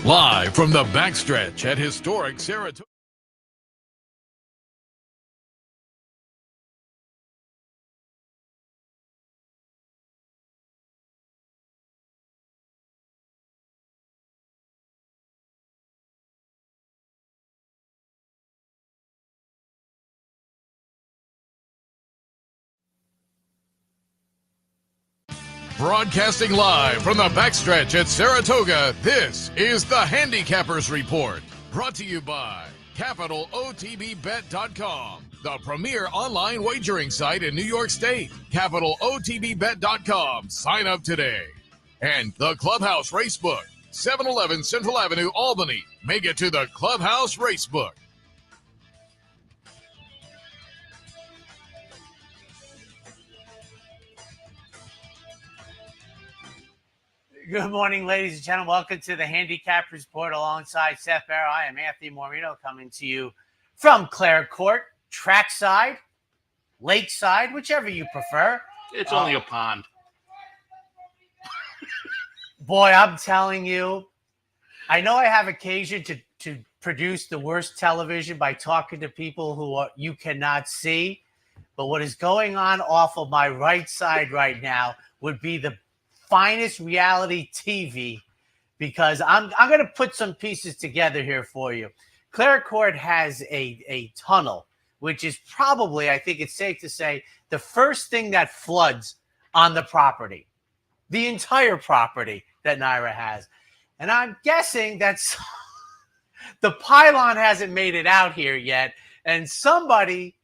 Live from the backstretch at historic Saratoga. Broadcasting live from the backstretch at Saratoga, this is the Handicappers Report. Brought to you by CapitalOTBBet.com, the premier online wagering site in New York State. CapitalOTBBet.com. Sign up today. And the Clubhouse Racebook, 711 Central Avenue, Albany. Make it to the Clubhouse Racebook. Good morning, ladies and gentlemen. Welcome to the Handicappers Report alongside Seth Merrow. I am Anthony Mormino coming to you from Clare Court, trackside, lakeside, whichever you prefer. It's only a pond. Boy, I'm telling you, I know I have occasion to produce the worst television by talking to people who you cannot see, but what is going on off of my right side right now would be the finest reality TV, because I'm going to put some pieces together here for you. Clare Court has a tunnel, which is probably, I think it's safe to say, the first thing that floods on the property, the entire property that Naira has. And I'm guessing that's the pylon hasn't made it out here yet, and somebody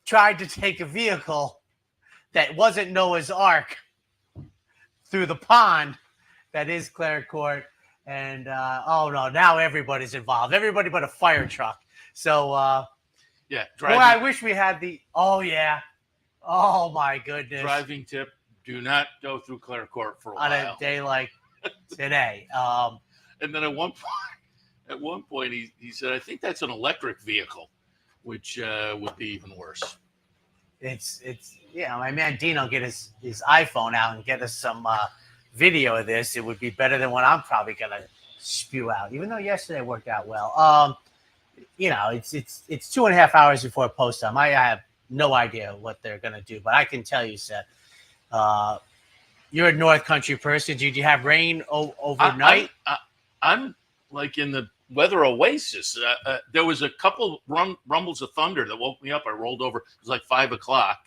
tried to take a vehicle that wasn't Noah's Ark through the pond that is Clare Court. And, oh, no, now everybody's involved. Everybody but a fire truck. So, yeah. Boy, I wish we had the – oh, yeah. Oh, my goodness. Driving tip, do not go through Clare Court for a while. On a day like today. And then at one point, he said, I think that's an electric vehicle, which would be even worse. It's my man Dino get his iPhone out and get us some video of this. It would be better than what I'm probably gonna spew out, even though yesterday worked out well. It's 2.5 hours before post time. I have no idea what they're gonna do, but I can tell you, Seth, you're a North Country person. Did you have rain overnight? I'm like in the weather oasis. There was a couple rumbles of thunder that woke me up. I rolled over. It was like 5 o'clock.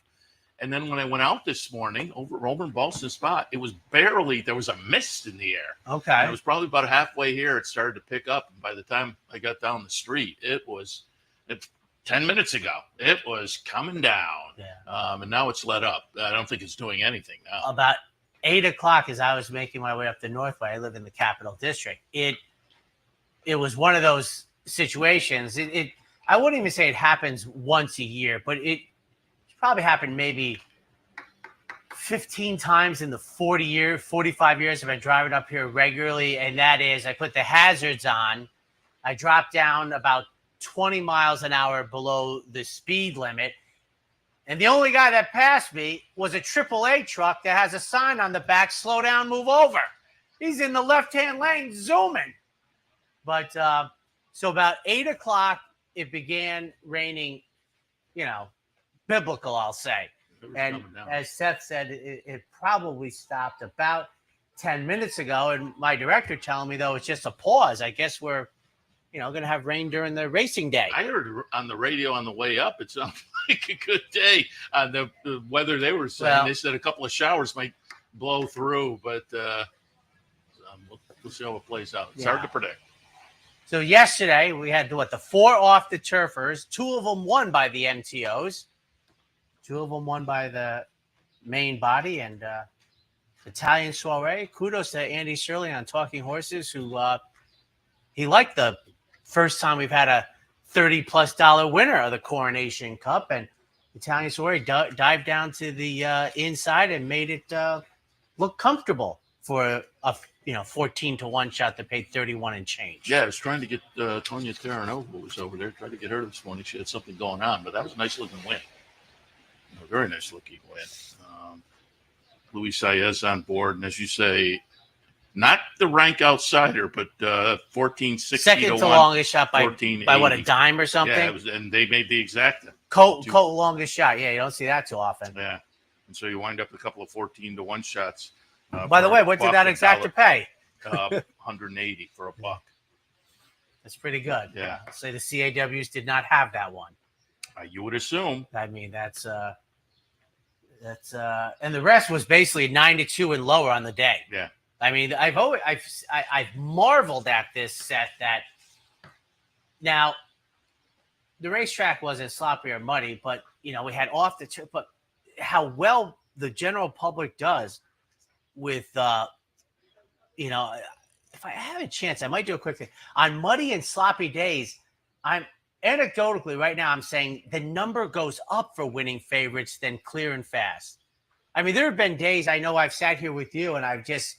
And then when I went out this morning over in Boston Spot, it was barely, there was a mist in the air. Okay. And it was probably about halfway here. It started to pick up. And by the time I got down the street, it's 10 minutes ago. It was coming down. Yeah. And now it's let up. I don't think it's doing anything now. About 8 o'clock as I was making my way up the Northway, I live in the Capital District. It was one of those situations. I wouldn't even say it happens once a year, but it probably happened maybe 15 times in the 45 years I've been driving up here regularly. And that is, I put the hazards on. I dropped down about 20 miles an hour below the speed limit. And the only guy that passed me was a AAA truck that has a sign on the back, slow down, move over. He's in the left-hand lane zooming. But so about 8 o'clock, it began raining, biblical, I'll say. And as Seth said, it probably stopped about 10 minutes ago. And my director telling me, though, it's just a pause. I guess we're, going to have rain during the racing day. I heard on the radio on the way up, it sounded like a good day. The weather they were saying, they said a couple of showers might blow through, but we'll see how it plays out. It's hard to predict. So yesterday we had the 4 off the turfers. 2 of them won by the MTOs. 2 of them won by the main body and Italian Soiree. Kudos to Andy Shirley on Talking Horses, who he liked the first time we've had a $30+ winner of the Coronation Cup, and Italian Soiree dived down to the inside and made it look comfortable for a 14-1 shot that paid 31 and change. Yeah, I was trying to get Tonya Terranova, who was over there, tried to get her this morning. She had something going on, but that was a nice looking win. A very nice looking win. Luis Saez on board, and as you say, Not the rank outsider, but 1460 Second to to 1. longest shot by what, a 1480. dime or something? Yeah, and they made the exacta. Colt longest shot. Yeah, you don't see that too often. Yeah, and so you wind up with a couple of 14 to 1 shots. By the way, what did that exacta pay? 180 for a buck. That's pretty good. Yeah. So the CAWs did not have that one. You would assume. I mean, that's and the rest was basically 9-2 and lower on the day. Yeah. I mean, I've marveled at this, Seth, that now the racetrack wasn't sloppy or muddy, but we had but how well the general public does with if I have a chance, I might do a quick thing on muddy and sloppy days. I'm anecdotally right now, I'm saying the number goes up for winning favorites than clear and fast. I mean, there have been days I know I've sat here with you and I've just,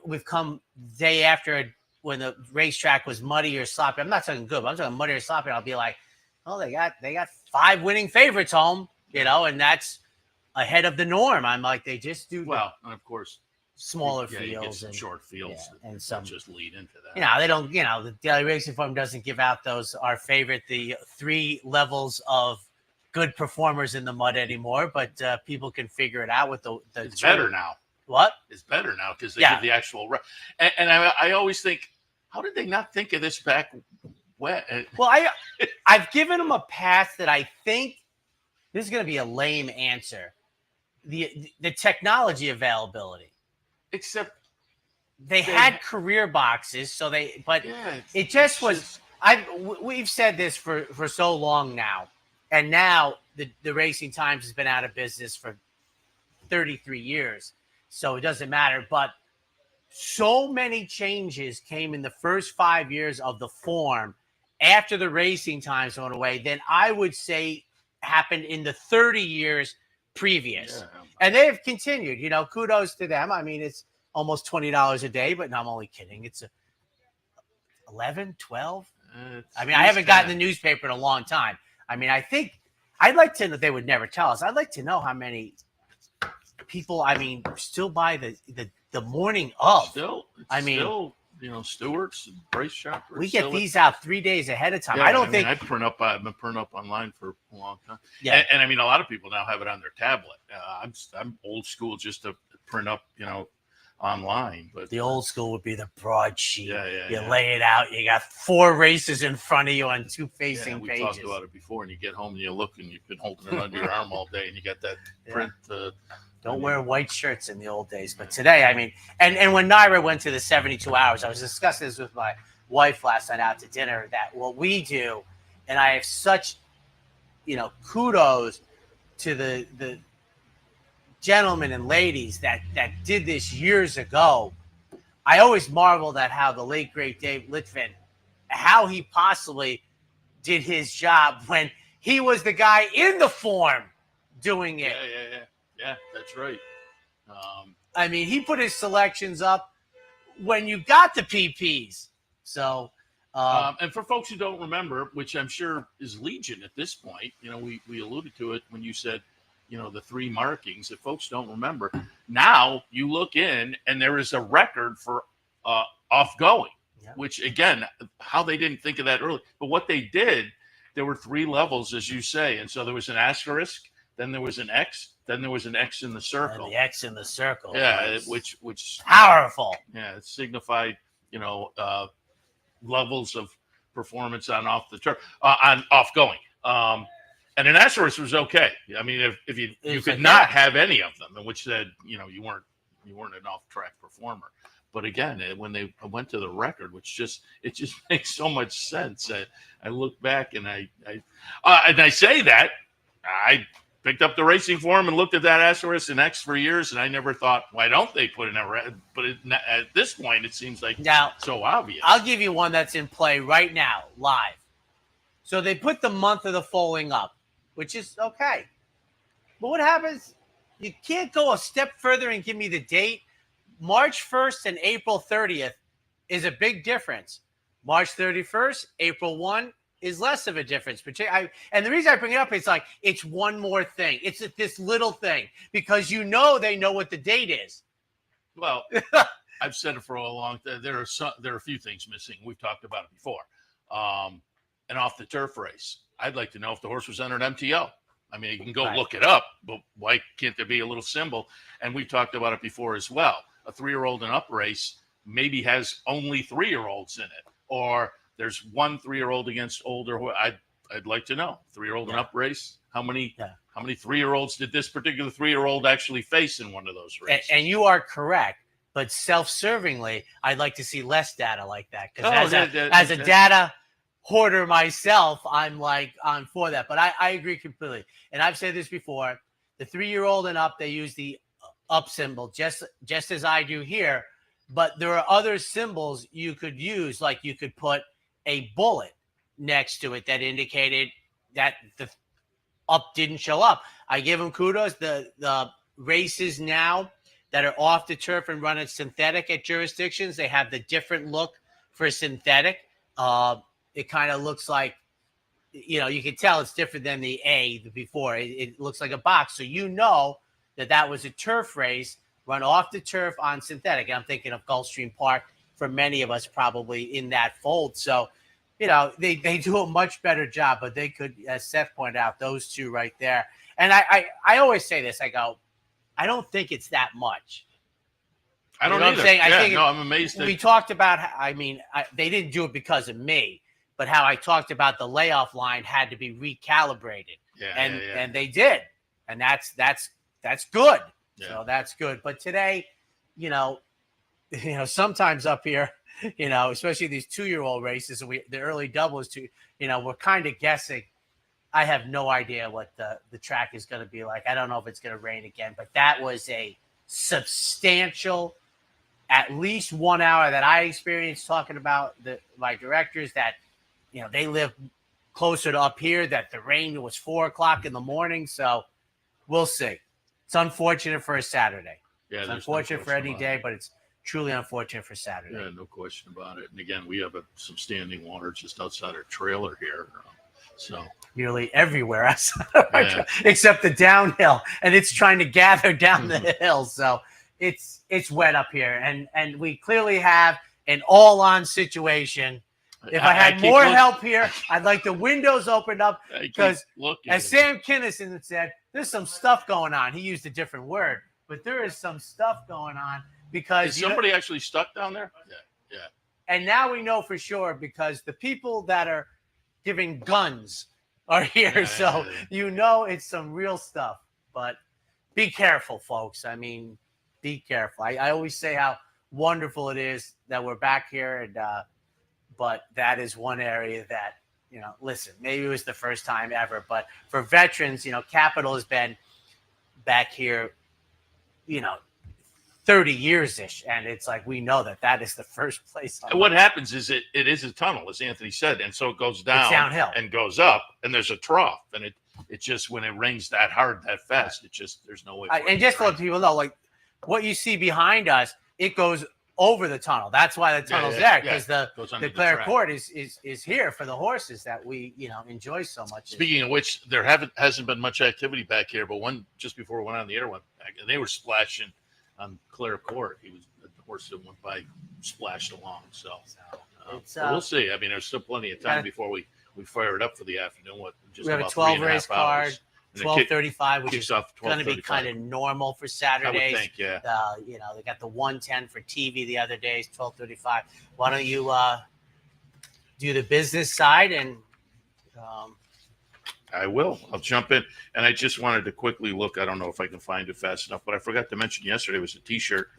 we've come day after when the racetrack was muddy or sloppy. I'm not talking good, but I'm talking muddy or sloppy. And I'll be like, oh, they got 5 winning favorites home, and that's ahead of the norm. I'm like, they just do well, and of course, smaller you fields get some and short fields and some just lead into that. They don't. The Daily Racing Form doesn't give out our favorite, the 3 levels of good performers in the mud anymore. But people can figure it out with the. It's better now. What? It's better now because they give the actual. And I always think, how did they not think of this back when? Well, I've given them a pass that I think this is going to be a lame answer. The technology availability. Except they had career boxes, it just was. We've said this for so long now, and now the Racing Times has been out of business for 33 years, so it doesn't matter. But so many changes came in the first 5 years of the form after the Racing Times went away than I would say happened in the 30 years previous. Yeah. And they have continued, kudos to them. I mean, it's almost $20 a day, but no, I'm only kidding. It's 11, 12. I mean, I haven't gotten the newspaper in a long time. I mean, I think I'd like to know, they would never tell us. I'd like to know how many people, still buy the morning of. Still, Stewart's and Brace Shoppers. We get these out 3 days ahead of time. Yeah, I've been print up online for a long time. Yeah. And a lot of people now have it on their tablet. I'm old school just to print up, online. But the old school would be the broadsheet. You lay it out. You got 4 races in front of you on 2 facing pages. We talked about it before, and you get home and you look and you've been holding it under your arm all day, and you got that print. Don't wear white shirts in the old days. But today, and when Naira went to the 72 hours, I was discussing this with my wife last night out to dinner, that what we do, and I have such, kudos to the gentlemen and ladies that did this years ago. I always marveled at how the late, great Dave Litvin, how he possibly did his job when he was the guy in the form doing it. Yeah, that's right. He put his selections up when you got the PPs. So, and for folks who don't remember, which I'm sure is legion at this point, we alluded to it when you said, the 3 markings. If folks don't remember, now you look in and there is a record for off-going, which again, how they didn't think of that early. But what they did, there were 3 levels, as you say, and so there was an asterisk. Then there was an X. Then there was an X in the circle. And the X in the circle. Yeah, which powerful. It signified levels of performance on off the turf, on off going. And an asterisk was okay. If you could not have any of them, which said you weren't an off track performer. But again, when they went to the record, it just makes so much sense. I look back and I say that I picked up the Racing Form and looked at that asterisk and X for years, and I never thought, why don't they put in a but at this point, it seems like so obvious. I'll give you one that's in play right now, live. So they put the month of the foaling up, which is okay. But what happens? You can't go a step further and give me the date. March 1st and April 30th is a big difference. March 31st, April 1 is less of a difference. And the reason I bring it up is it's one more thing. It's this little thing because they know what the date is. Well, I've said it for a long time. There are a few things missing. We've talked about it before. An off the turf race. I'd like to know if the horse was entered MTO. I mean, you can go look it up, but why can't there be a little symbol? And we've talked about it before as well. A 3-year-old and up race maybe has only 3-year-olds in it, or there's one 3-year-old against older. I'd like to know 3-year-old and up race. How many 3-year-olds did this particular 3-year-old actually face in one of those races? And you are correct, but self-servingly, I'd like to see less data like that, because as a data hoarder myself, I'm for that. But I agree completely. And I've said this before: the 3-year-old and up, they use the up symbol just as I do here. But there are other symbols you could use, like you could put a bullet next to it that indicated that the up didn't show up. I give them kudos. The races now that are off the turf and run at synthetic at jurisdictions, they have the different look for synthetic. It kind of looks like, you can tell it's different than the before. It looks like a box. So that was a turf race run off the turf on synthetic. And I'm thinking of Gulfstream Park for many of us, probably in that fold. So, they do a much better job, but they could, as Seth pointed out, those two right there. And I always say this, I go, I don't think it's that much. I don't know what I'm saying? I'm amazed. We talked about, they didn't do it because of me, but how I talked about the layoff line had to be recalibrated. And they did. And that's good. Yeah. So that's good. But today, sometimes up here, especially these 2-year-old races, the early doubles we're kind of guessing. I have no idea what the track is going to be like. I don't know if it's going to rain again, but that was a substantial, at least 1 hour that I experienced talking about my directors that, they live closer to up here, that the rain was 4:00 in the morning. So we'll see. It's unfortunate for a Saturday. Yeah, it's unfortunate for any day, but it's truly unfortunate for Saturday. Yeah, no question about it. And again, we have some standing water just outside our trailer here. So nearly everywhere except the downhill, and it's trying to gather down the hill. So it's wet up here, and we clearly have an all-on situation. If I had more help here, I'd like the windows opened up, because as Sam Kinison said, there's some stuff going on. He used a different word, but there is some stuff going on, because is somebody actually stuck down there? Yeah. And now we know for sure, because the people that are giving guns are here. It's some real stuff. But be careful, folks. Be careful. I always say how wonderful it is that we're back here, and but that is one area that, listen, maybe it was the first time ever, but for veterans, Capitol has been back here, 30 years-ish, and it's like we know that is the first place. What happens is it is a tunnel, as Anthony said, and so it goes downhill and goes up, and there's a trough, and it just, when it rains that hard, that fast, there's no way. And just to let people know, like what you see behind us, it goes over the tunnel. That's why the tunnel's there, because the Clare Court is here for the horses that we enjoy so much. Speaking of which, there hasn't been much activity back here, but one just before we went on the air went back, and they were splashing on Clare Court. The horse that went by splashed along. So we'll see. There's still plenty of time before we fire it up for the afternoon. We have a 12 race card. 12:35, which is going to be kind of normal for Saturdays. I would think, yeah. They got the 110 for TV the other days, 12:35. Why don't you do the business side? And I will. I'll jump in. And I just wanted to quickly look. I don't know if I can find it fast enough, but I forgot to mention yesterday was a T-shirt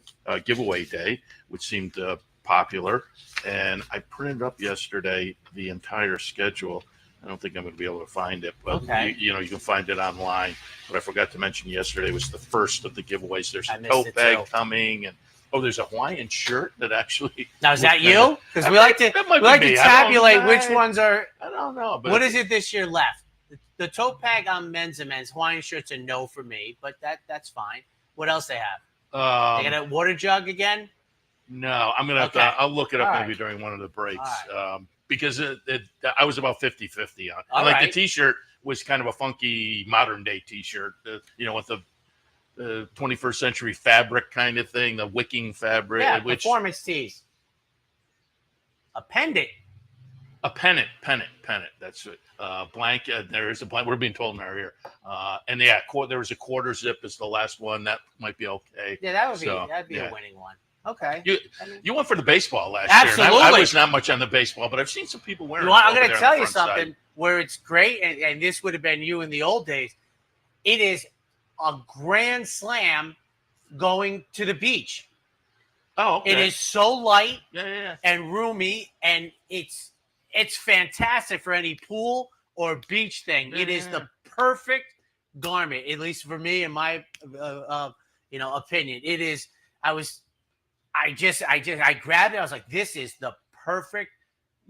giveaway day, which seemed popular. And I printed up yesterday the entire schedule. I don't think I'm going to be able to find it, but you can find it online. But I forgot to mention yesterday was the first of the giveaways. There's a tote bag coming, and there's a Hawaiian shirt that actually. Now is that you? Because we like to tabulate which ones are. I don't know. But what is it this year left? The tote bag on men's and men's Hawaiian shirts are no for me, but that's fine. What else they have? They got a water jug again? No, I'm gonna have to. I'll look it up maybe during one of the breaks. Because I was about 50-50 on. The T-shirt was kind of a funky modern day T-shirt, with 21st century fabric kind of thing, the wicking fabric. Yeah, performance tees. A pendant. A pennant. That's it. Blanket. There is a blanket. We're being told in our ear. And yeah, there was a quarter zip is the last one. That might be okay. Yeah, that'd be a winning one. Okay. You went for the baseball last Absolutely. year. I was not much on the baseball, but I've seen some people wearing it. I'm going to tell you something where it's great, and this would have been you in the old days. It is a grand slam going to the beach. Oh, okay. It is so light yeah. and roomy, and it's fantastic for any pool or beach thing. It is the perfect garment, at least for me, in my opinion. It is. I grabbed it. I was like, this is the perfect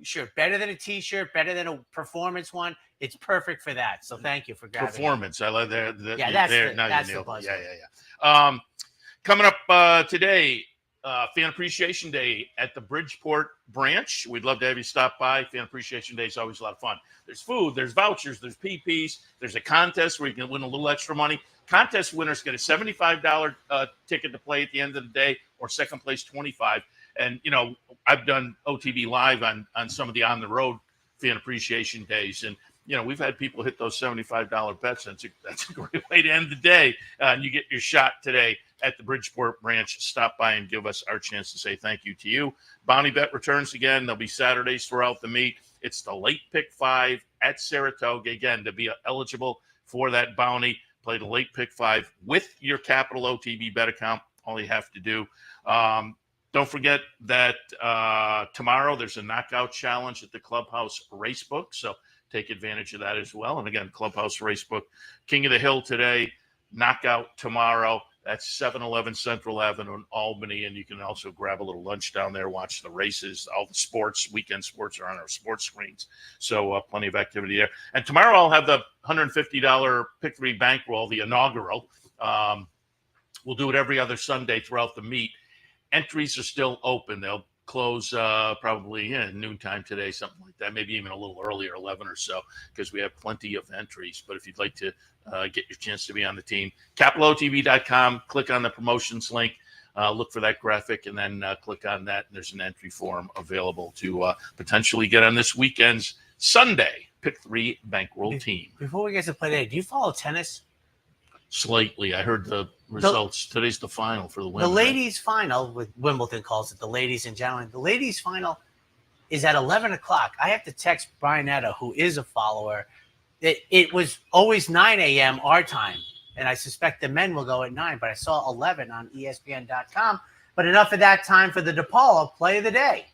shirt. Better than a t-shirt, better than a performance one. It's perfect for that. So thank you for grabbing performance. I love that. That's the buzz. Yeah. Coming up today, Fan Appreciation Day at the Bridgeport branch. We'd love to have you stop by. Fan Appreciation Day is always a lot of fun. There's food, there's vouchers, there's PPs, there's a contest where you can win a little extra money. Contest winners get a $75 ticket to play at the end of the day, or second place $25. And I've done OTB live on some of the on the road Fan Appreciation Days, and we've had people hit those $75 bets. That's a great way to end the day. And you get your shot today at the Bridgeport branch. Stop by and give us our chance to say thank you to you. Bounty bet returns again. There'll be Saturdays throughout the meet. It's the late pick 5 at Saratoga. Again, to be eligible for that bounty, play the late pick 5 with your Capital OTB bet account. All you have to do. Don't forget that tomorrow there's a knockout challenge at the Clubhouse Racebook. So take advantage of that as well. And again, Clubhouse Racebook, King of the Hill today, knockout tomorrow. That's 711 Central Avenue in Albany. And you can also grab a little lunch down there, watch the races. All the sports, weekend sports are on our sports screens. So plenty of activity there. And tomorrow I'll have the $150 Pick 3 bankroll, the inaugural. We'll do it every other Sunday throughout the meet. Entries are still open. They'll close probably noontime today, something like that, maybe even a little earlier, 11 or so, because we have plenty of entries. But if you'd like to get your chance to be on the team, capitalotv.com, click on the promotions link, look for that graphic, and then click on that, and there's an entry form available to potentially get on this weekend's Sunday Pick 3 bankroll team. Before we get to play today, do you follow tennis? Slightly. I heard the results. Today's the final for the women. The ladies' final, with Wimbledon calls it the ladies and gentlemen. The ladies' final is at 11 o'clock. I have to text Brian Etta, who is a follower. It was always 9 a.m. our time, and I suspect the men will go at 9, but I saw 11 on ESPN.com. But enough of that time for the DePaula play of the day.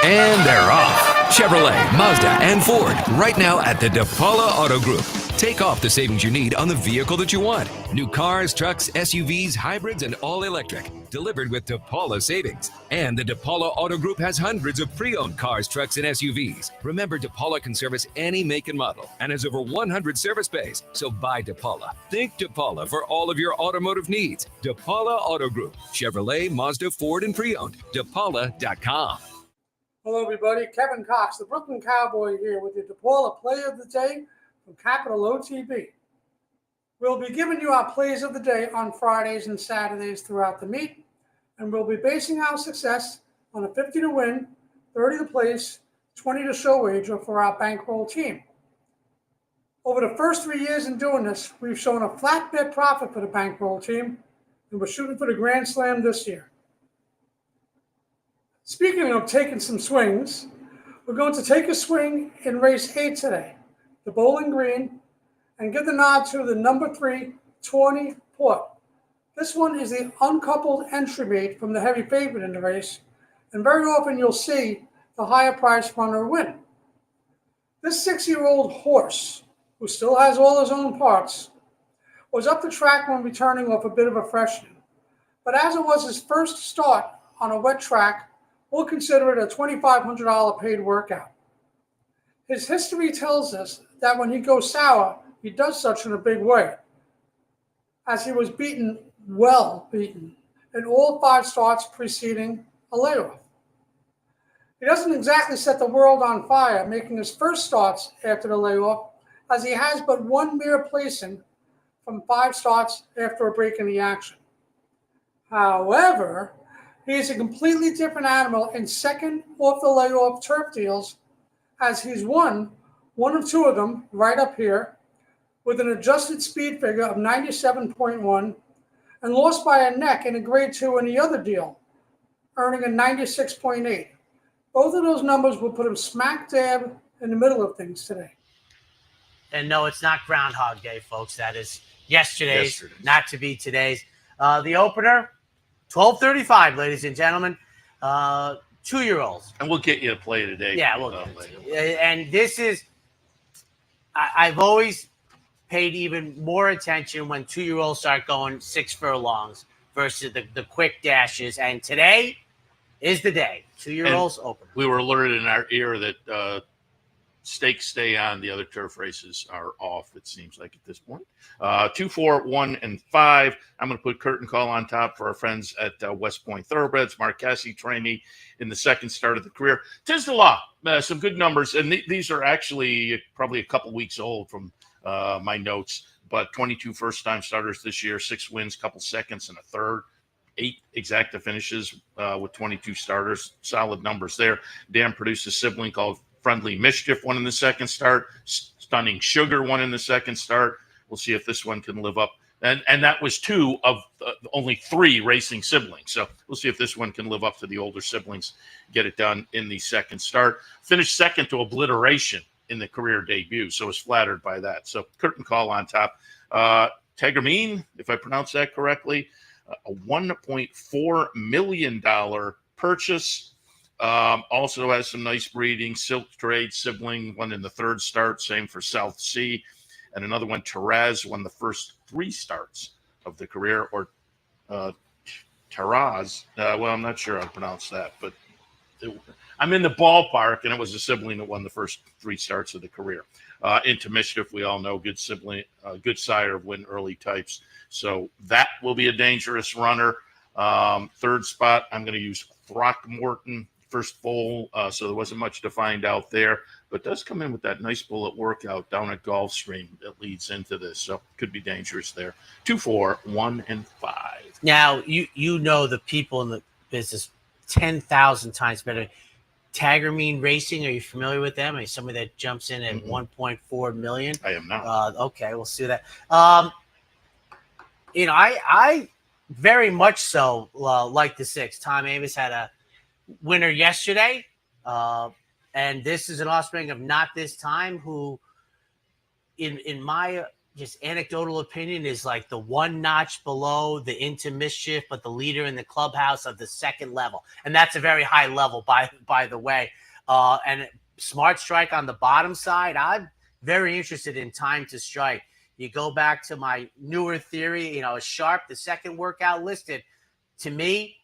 And they're off. Chevrolet, Mazda, and Ford right now at the DePaula Auto Group. Take off the savings you need on the vehicle that you want. New cars, trucks, SUVs, hybrids, and all electric. Delivered with DePaula savings. And the DePaula Auto Group has hundreds of pre-owned cars, trucks, and SUVs. Remember, DePaula can service any make and model and has over 100 service bays. So buy DePaula. Think DePaula for all of your automotive needs. DePaula Auto Group. Chevrolet, Mazda, Ford, and pre-owned. DePaula.com. Hello, everybody. Kevin Cox, the Brooklyn Cowboy, here with the DePaula Play of the Day from Capital OTB. We'll be giving you our plays of the day on Fridays and Saturdays throughout the meet, and we'll be basing our success on a 50 to win, 30 to place, 20 to show wager for our bankroll team. Over the first 3 years in doing this, we've shown a flat bet profit for the bankroll team, and we're shooting for the Grand Slam this year. Speaking of taking some swings, we're going to take a swing in race 8 today, the Bowling Green, and give the nod to the number 3, 20 Port. This one is the uncoupled entry mate from the heavy favorite in the race, and very often you'll see the higher price runner win. This 6-year-old horse, who still has all his own parts, was up the track when returning off a bit of a freshman. But as it was his first start on a wet track, we'll consider it a $2,500 paid workout. His history tells us that when he goes sour, he does such in a big way, as he was well beaten, in all 5 starts preceding a layoff. He doesn't exactly set the world on fire, making his first starts after the layoff as he has but one mere placing from 5 starts after a break in the action. However, he is a completely different animal in second off the layoff turf deals, as he's won one of 2 of them right up here with an adjusted speed figure of 97.1 and lost by a neck in a grade 2 in the other deal, earning a 96.8. Both of those numbers will put him smack dab in the middle of things today. And no, it's not Groundhog Day, folks. That is yesterday's. Not to be today's. The opener, 12:35, ladies and gentlemen. 2-year-olds. And we'll get you to play today. Yeah, and this is, I've always paid even more attention when 2-year-olds start going 6 furlongs versus the quick dashes. And today is the day. 2-year-olds open. We were alerted in our ear that stakes stay on. The other turf races are off, it seems like, at this point. 2, 4, 1, and 5. I'm going to put curtain call on top for our friends at West Point Thoroughbreds. Mark Cassie trained me in the second start of the career. 'Tis the law. Some good numbers. And these are actually probably a couple weeks old from my notes. But 22 first-time starters this year, 6 wins, couple seconds, and a third. 8 exacta finishes with 22 starters. Solid numbers there. Dan produced a sibling called Friendly Mischief, won in the second start. Stunning Sugar won in the second start. We'll see if this one can live up. And that was 2 of only 3 racing siblings. So we'll see if this one can live up to the older siblings, get it done in the second start. Finished second to Obliteration in the career debut, so was flattered by that. So curtain call on top. Tegamine, if I pronounce that correctly, a $1.4 million purchase. Also has some nice breeding. Silk Trade sibling won in the third start. Same for South Sea. And another one, Taraz, won the first 3 starts of the career. Or Taraz. Well, I'm not sure how to pronounce that. But I'm in the ballpark, and it was a sibling that won the first 3 starts of the career. Into Mischief, we all know, good sibling, good sire of win early types. So that will be a dangerous runner. Third spot, I'm going to use Throckmorton. First foal, so there wasn't much to find out there, but does come in with that nice bullet workout down at Gulfstream that leads into this, so could be dangerous there. 2, 4, 1, and 5. Now you know the people in the business 10,000 times better. Tagamine Racing, are you familiar with them? Are you somebody that jumps in at 1.4 million? I am not. Okay, we'll see that. I very much so like the 6. Tom Amis had a winner yesterday, and this is an offspring of Not This Time, who in my just anecdotal opinion is like the one notch below the Into Mischief, but the leader in the clubhouse of the second level, and that's a very high level by the way. And Smart Strike on the bottom side, I'm very interested in Time to Strike. You go back to my newer theory, a Sharp, the second workout listed, to me,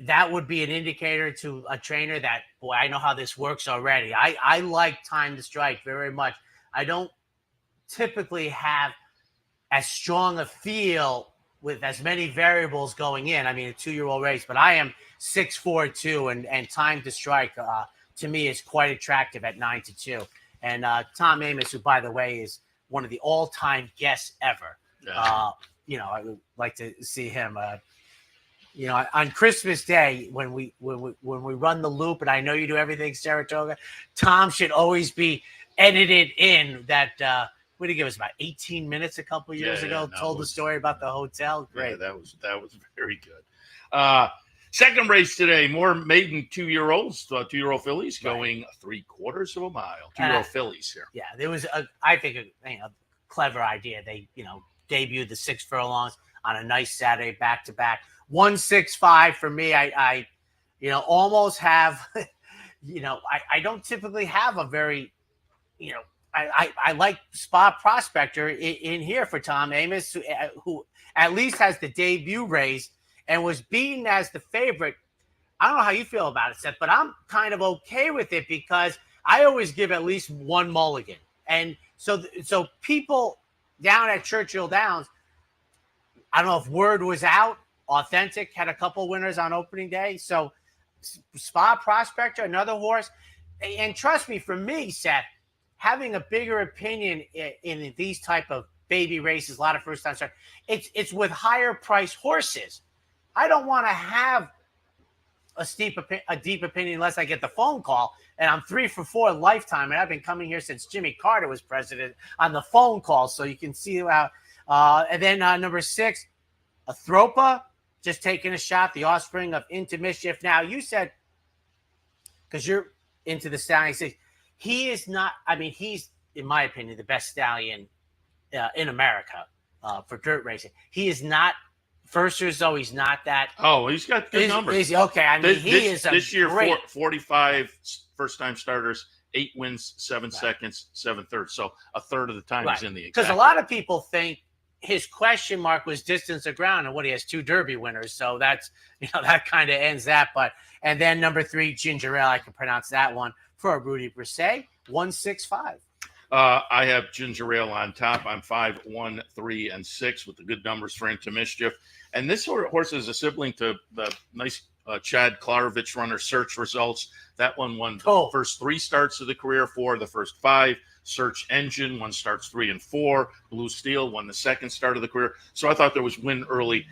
that would be an indicator to a trainer that, boy, I know how this works already. I like Time to Strike very much. I don't typically have as strong a feel with as many variables going in. I mean, a 2-year-old race, but I am 6'4", and Time to Strike to me is quite attractive at 9-2. And Tom Amis, who, by the way, is one of the all-time guests ever. I would like to see him. On Christmas Day, when we run the loop, and I know you do everything Saratoga, Tom should always be edited in. That what did he give us, about 18 minutes a couple of years ago? Told the story about the hotel. Great. Yeah, that was very good. Second race today, more maiden 2-year-olds, 2-year-old fillies going 3/4 of a mile. 2-year-old fillies here. Yeah, there was I think a clever idea. They debuted the 6 furlongs on a nice Saturday back to back. 165 for me. I almost have, I don't typically have a very, I like Spa Prospector in here for Tom Amis, who at least has the debut race and was beaten as the favorite. I don't know how you feel about it, Seth, but I'm kind of okay with it because I always give at least one mulligan. And so people down at Churchill Downs, I don't know if word was out. Authentic had a couple winners on opening day. So Spa Prospector, another horse. And trust me, for me, Seth, having a bigger opinion in these type of baby races, a lot of first time start. It's with higher price horses. I don't want to have a deep opinion unless I get the phone call. And I'm 3 for 4 lifetime, and I've been coming here since Jimmy Carter was president on the phone call, so you can see how. And then number 6, Athropa, just taking a shot, the offspring of Into Mischief. Now, you said, because you're into the stallion, he is not, I mean, he's, in my opinion, the best stallion in America for dirt racing. He is not, first years, though, he's not that. Oh, he's got good numbers. Okay, I mean, he is a this year, great. 45 first-time starters, 8 wins, 7 seconds, 7 thirds. So a third of the time he's in the exact. Because a lot of people think his question mark was distance of ground, and what he has 2 Derby winners. So that's, that kind of ends that. But, and then number 3, Ginger Ale, I can pronounce that one, for Rudy Brisset, 165. I have Ginger Ale on top. I'm 5, 1, 3, and 6 with the good numbers for Into Mischief. And this horse is a sibling to the nice Chad Klarovich runner Search Results. That one won the first 3 starts of the career, 4 of the first 5. Search Engine won starts 3 and 4. Blue Steel won the second start of the career. So I thought there was win early,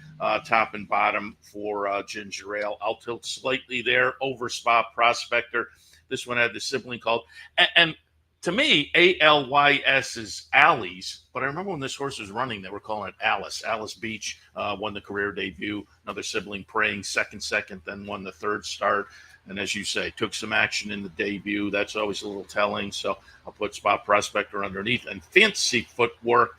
top and bottom for Ginger Ale. I'll tilt slightly there over Spa Prospector. This one had the sibling called, and to me, ALYS is Alley's, but I remember when this horse was running, they were calling it Alice. Alice Beach won the career debut. Another sibling praying second, then won the third start. And as you say, took some action in the debut. That's always a little telling. So I'll put Spot Prospector underneath. And Fancy Footwork,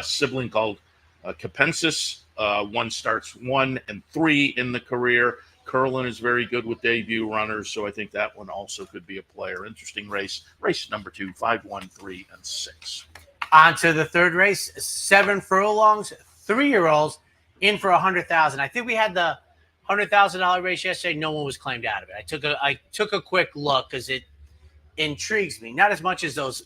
sibling called Capensis, 1 starts 1 and 3 in the career. Curlin is very good with debut runners, so I think that one also could be a player. Interesting race. Race number 2, 5, 1, 3, and 6. On to the third race, 7 furlongs, 3-year-olds in for $100,000. I think we had the $100,000 race yesterday. No one was claimed out of it. I took a quick look because it intrigues me. Not as much as those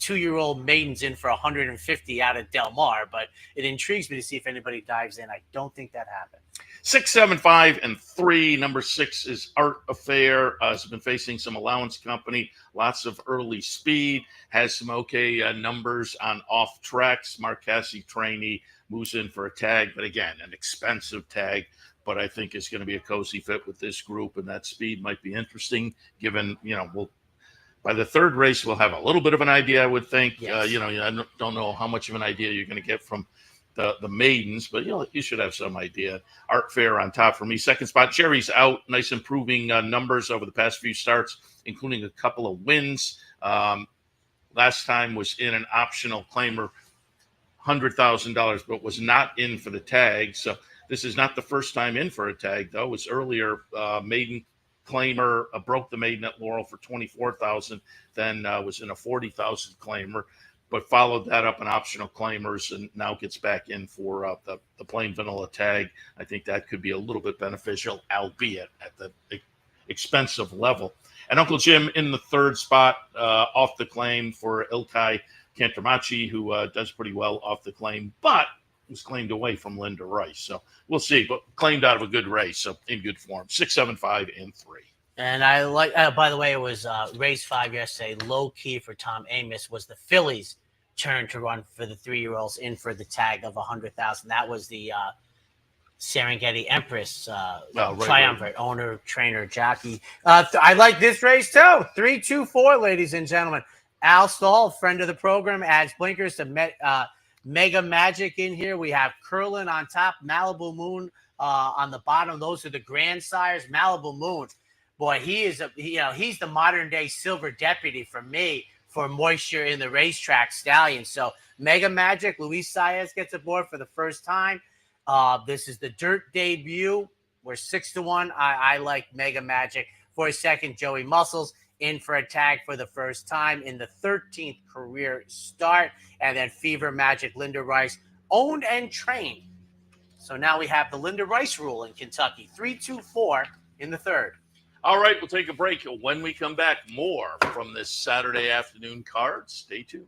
2-year-old maidens in for 150 out of Del Mar, but it intrigues me to see if anybody dives in. I don't think that happened. 6, 7, 5, and 3. Number 6 is Art Affair. Has been facing some allowance company. Lots of early speed. Has some okay numbers on off tracks. Mark Cassie trainee moves in for a tag, but again, an expensive tag. But I think it's going to be a cozy fit with this group, and that speed might be interesting. Given by the third race, we'll have a little bit of an idea, I would think. Yes. I don't know how much of an idea you're going to get from the maidens, but you should have some idea. Art Fair on top for me. Second spot, Jerry's Out. Nice improving numbers over the past few starts, including a couple of wins. Last time was in an optional claimer, $100,000, but was not in for the tag. So this is not the first time in for a tag, though. It was earlier maiden claimer, broke the maiden at Laurel for $24,000, then was in a $40,000 claimer, but followed that up in optional claimers and now gets back in for the plain vanilla tag. I think that could be a little bit beneficial, albeit at the expensive level. And Uncle Jim in the third spot off the claim for Ilkay Cantramachi, who does pretty well off the claim, but was claimed away from Linda Rice. So we'll see, but claimed out of a good race, so in good form. 6, 7, 5, and 3. And I like, by the way, it was race 5 yesterday. Low key for Tom Amos was the fillies' turn to run for the 3-year-olds in for the tag of 100,000. That was the Serengeti Empress triumvirate, owner, trainer, jockey. I like this race too. 3, 2, 4, ladies and gentlemen. Al Stahl, friend of the program, adds blinkers to Mega Magic in here. We have Curlin on top, Malibu Moon on the bottom. Those are the grandsires. Malibu Moon, boy, he's the modern day silver deputy for me for moisture in the racetrack stallion. So Mega Magic, Luis Saez gets aboard for the first time. This is the dirt debut. We're 6-1. I like Mega Magic. For a second, Joey Muscles in for a tag for the first time in the 13th career start. And then Fever Magic, Linda Rice, owned and trained. So now we have the Linda Rice rule in Kentucky. 3, 2, 4 in the third. All right, we'll take a break. When we come back, more from this Saturday afternoon card. Stay tuned.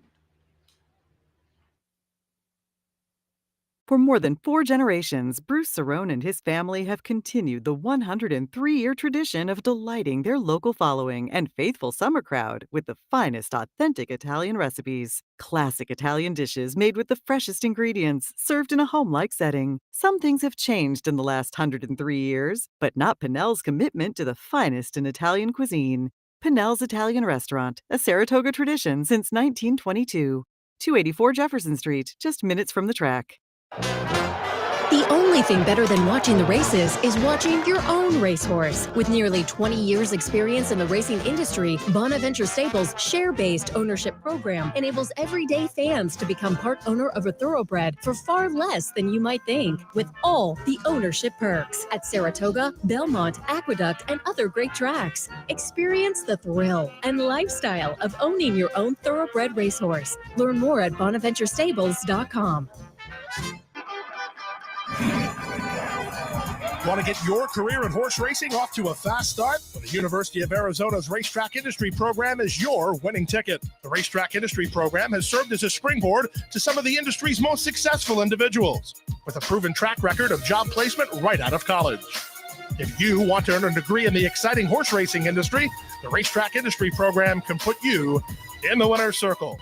For more than 4 generations, Bruce Cerrone and his family have continued the 103-year tradition of delighting their local following and faithful summer crowd with the finest authentic Italian recipes. Classic Italian dishes made with the freshest ingredients, served in a home-like setting. Some things have changed in the last 103 years, but not Pinnell's commitment to the finest in Italian cuisine. Pinnell's Italian Restaurant, a Saratoga tradition since 1922. 284 Jefferson Street, just minutes from the track. The only thing better than watching the races is watching your own racehorse. With nearly 20 years experience in the racing industry, Bonaventure Stables' share-based ownership program enables everyday fans to become part owner of a thoroughbred for far less than you might think, with all the ownership perks at Saratoga, Belmont, Aqueduct, and other great tracks. Experience the thrill and lifestyle of owning your own thoroughbred racehorse. Learn more at bonaventurestables.com. Want to get your career in horse racing off to a fast start? Well, the University of Arizona's Racetrack Industry Program is your winning ticket. The Racetrack Industry Program has served as a springboard to some of the industry's most successful individuals, with a proven track record of job placement right out of college. If you want to earn a degree in the exciting horse racing industry, the Racetrack Industry Program can put you in the winner's circle.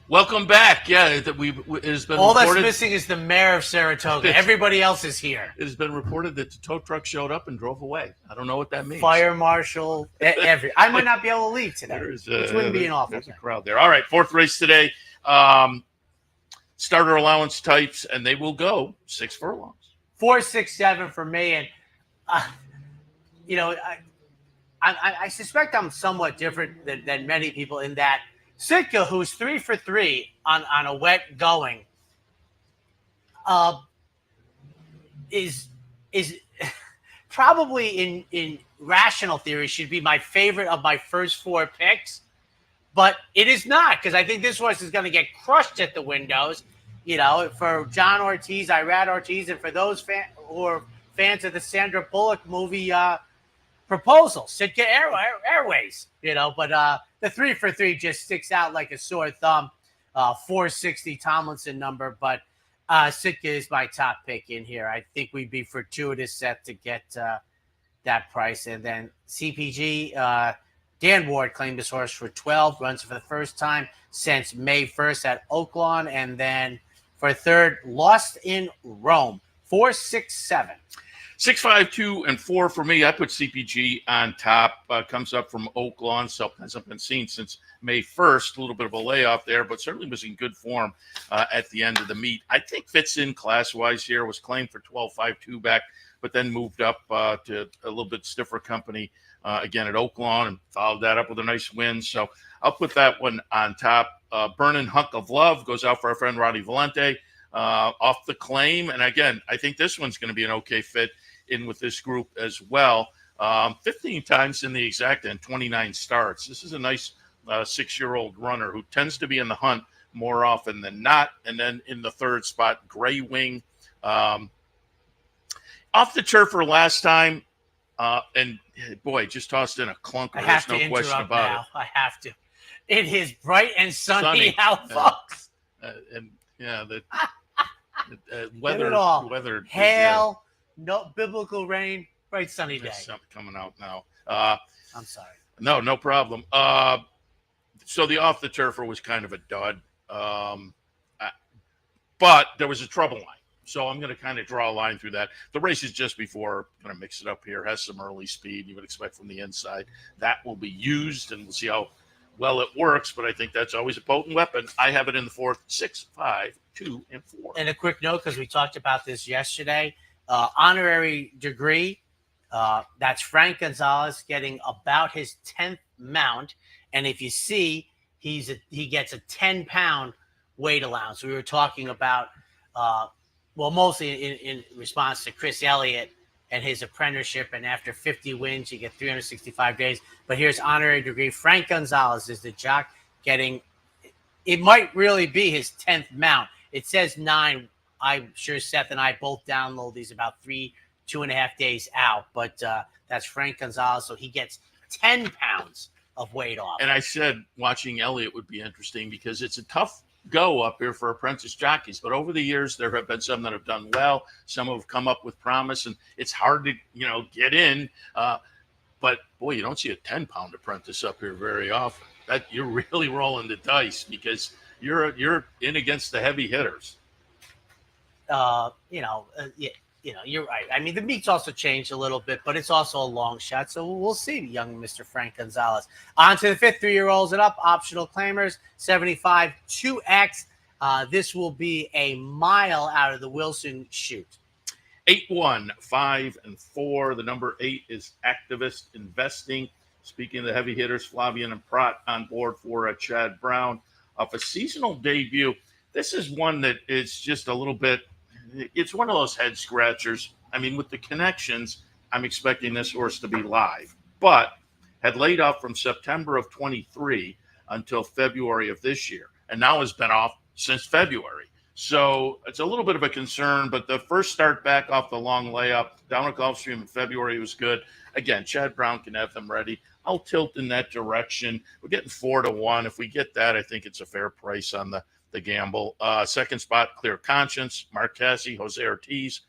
Welcome back. Yeah, it has been all reported, that's missing is the mayor of Saratoga. Everybody else is here. It has been reported that the tow truck showed up and drove away. I don't know what that means. Fire marshal, I might not be able to leave today, which wouldn't be an awful There's thing. a crowd there. All right, fourth race today. Starter allowance types, and they will go 6 furlongs. 4, 6, 7 for me, and I suspect I'm somewhat different than many people in that Sitka, who's 3 for 3 on a wet going, is probably in rational theory should be my favorite of my first 4 picks, but it is not, because I think this horse is going to get crushed at the windows. For John Ortiz, Irad Ortiz, and for those who are fans of the Sandra Bullock movie Proposal, Sitka Airways, but the 3 for 3 just sticks out like a sore thumb. 460 Tomlinson number, but Sitka is my top pick in here. I think we'd be fortuitous, Seth, to get that price. And then CPG, Dan Ward claimed this horse for 12, runs for the first time since May 1st at Oaklawn. And then for third, Lost in Rome, 4, 6, 7. 6, 5, 2, and 4 for me. I put CPG on top. Comes up from Oaklawn, so hasn't been seen since May 1st. A little bit of a layoff there, but certainly was in good form at the end of the meet. I think fits in class-wise here. Was claimed for 12.52 back, but then moved up to a little bit stiffer company again at Oaklawn and followed that up with a nice win. So I'll put that one on top. Burnin' Hunk of Love goes out for our friend Roddy Valente off the claim. And again, I think this one's going to be an okay fit in with this group as well. 15 times in the exact and 29 starts. This is a nice 6-year-old runner who tends to be in the hunt more often than not. And then in the third spot, Gray Wing. Off the turf for last time. And boy, just tossed in a clunker. There's no question about it. I have to. It is bright and sunny out, folks. And yeah, the weather, hail, no biblical rain, bright sunny day. Something coming out now. I'm sorry. No problem. So the off the turfer was kind of a dud, but there was a trouble line. So I'm going to kind of draw a line through that. The race is just before, going to mix it up here, has some early speed you would expect from the inside. That will be used, and we'll see how well it works, but I think that's always a potent weapon. I have it in the fourth, 6, 5, 2, and 4. And a quick note, because we talked about this yesterday, honorary degree, that's Frank Gonzalez getting about his 10th mount. And if you see, he gets a 10-pound weight allowance. We were talking about, mostly in response to Chris Elliott and his apprenticeship, and after 50 wins, you get 365 days. But here's honorary degree. Frank Gonzalez is the jock getting, it might really be his 10th mount. It says 9. I'm sure Seth and I both download these about 2.5 days out, but that's Frank Gonzalez. So he gets 10 pounds of weight off. And I said watching Elliott would be interesting because it's a tough go up here for apprentice jockeys. But over the years, there have been some that have done well. Some have come up with promise, and it's hard to, get in. But boy, you don't see a 10-pound apprentice up here very often. That you're really rolling the dice because you're in against the heavy hitters. You're right. I mean, the meet's also changed a little bit, but it's also a long shot. So we'll see, young Mr. Frank Gonzalez. On to the fifth, 3-year-olds and up, optional claimers, 75 2X. This will be a mile out of the Wilson chute. 8-1, 5 and 4. The number 8 is Activist Investing. Speaking of the heavy hitters, Flavian and Pratt on board for Chad Brown. Of a seasonal debut, this is one that is just a little bit, it's one of those head scratchers. I mean, with the connections, I'm expecting this horse to be live, but had laid off from September of 23 until February of this year, and now has been off since February. So it's a little bit of a concern, but the first start back off the long layup down at Gulfstream in February was good. Again, Chad Brown can have them ready. I'll tilt in that direction. We're getting 4-1. If we get that, I think it's a fair price on the gamble. Second spot, Clear Conscience, Mark Cassie, Jose Ortiz.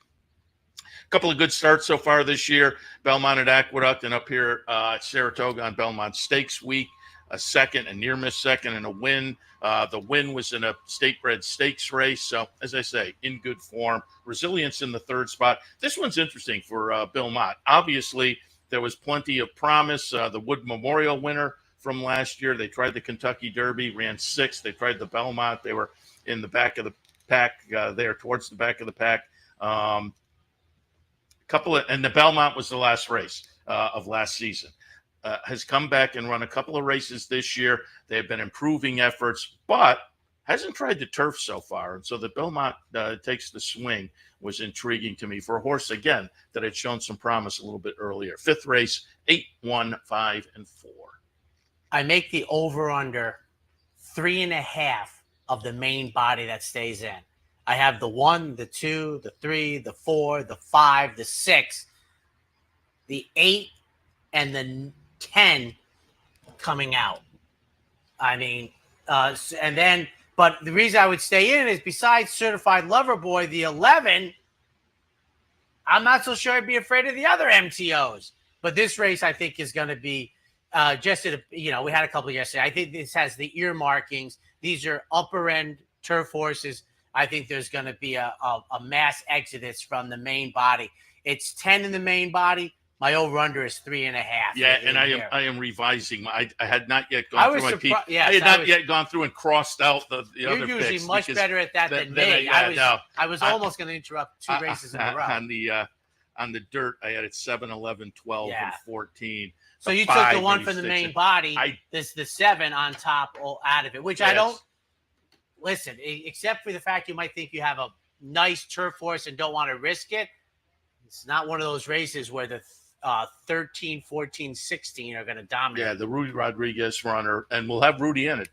A couple of good starts so far this year. Belmont at Aqueduct and up here at Saratoga on Belmont Stakes Week. A second, a near-miss second, and a win. The win was in a state-bred stakes race. So, as I say, in good form. Resilience in the third spot. This one's interesting for Bill Mott. Obviously, there was plenty of promise. The Wood Memorial winner from last year. They tried the Kentucky Derby, ran 6th. They tried the Belmont. They were in the back of the pack there, towards the back of the pack. And the Belmont was the last race of last season. Has come back and run a couple of races this year. They have been improving efforts, but hasn't tried the turf so far. And so the Belmont takes the swing was intriguing to me for a horse, again, that had shown some promise a little bit earlier. Fifth race, 8-1, 5 and 4. I make the over-under 3.5 of the main body that stays in. I have the 1, the 2, the 3, the 4, the 5, the 6, the 8, and the 10 coming out. I mean, but the reason I would stay in is besides Certified Lover Boy, the 11, I'm not so sure I'd be afraid of the other MTOs. But this race, I think, is going to be we had a couple yesterday. I think this has the ear markings. These are upper end turf horses. I think there's going to be a mass exodus from the main body. It's 10 in the main body. My over/under is 3.5. Yeah, and I am revising. I had not yet gone through my piece. Yes, I had not yet gone through and crossed out the other picks. You're usually much better at that than me. I was almost going to interrupt 2 races in a row. On the dirt, I had it 7, 11, 12, and 14. So you took the one from the main body. This the 7 on top out of it, which I don't listen. Except for the fact you might think you have a nice turf horse and don't want to risk it. It's not one of those races where the 13, 14, 16 are going to dominate. Yeah, the Rudy Rodriguez runner, and we'll have Rudy in at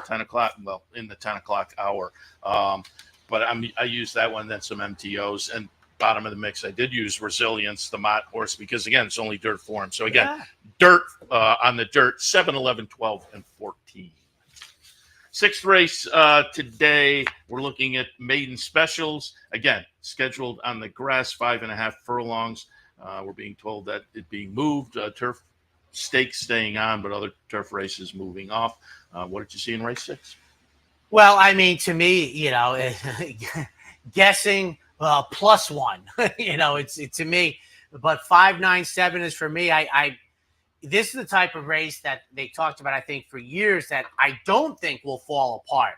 10 o'clock. Well, in the 10 o'clock hour. But I used that one, then some MTOs, and bottom of the mix, I did use Resilience, the Mott horse, because again, it's only dirt form. So again, dirt on the dirt, 7, 11, 12, and 14. Sixth race today, we're looking at maiden specials. Again, scheduled on the grass, 5.5 furlongs. We're being told that it being moved, turf stakes staying on, but other turf races moving off. What did you see in race 6? Well, I mean, to me, guessing +1, it's to me, but 5-9-7 is for me. This is the type of race that they talked about, I think, for years that I don't think will fall apart.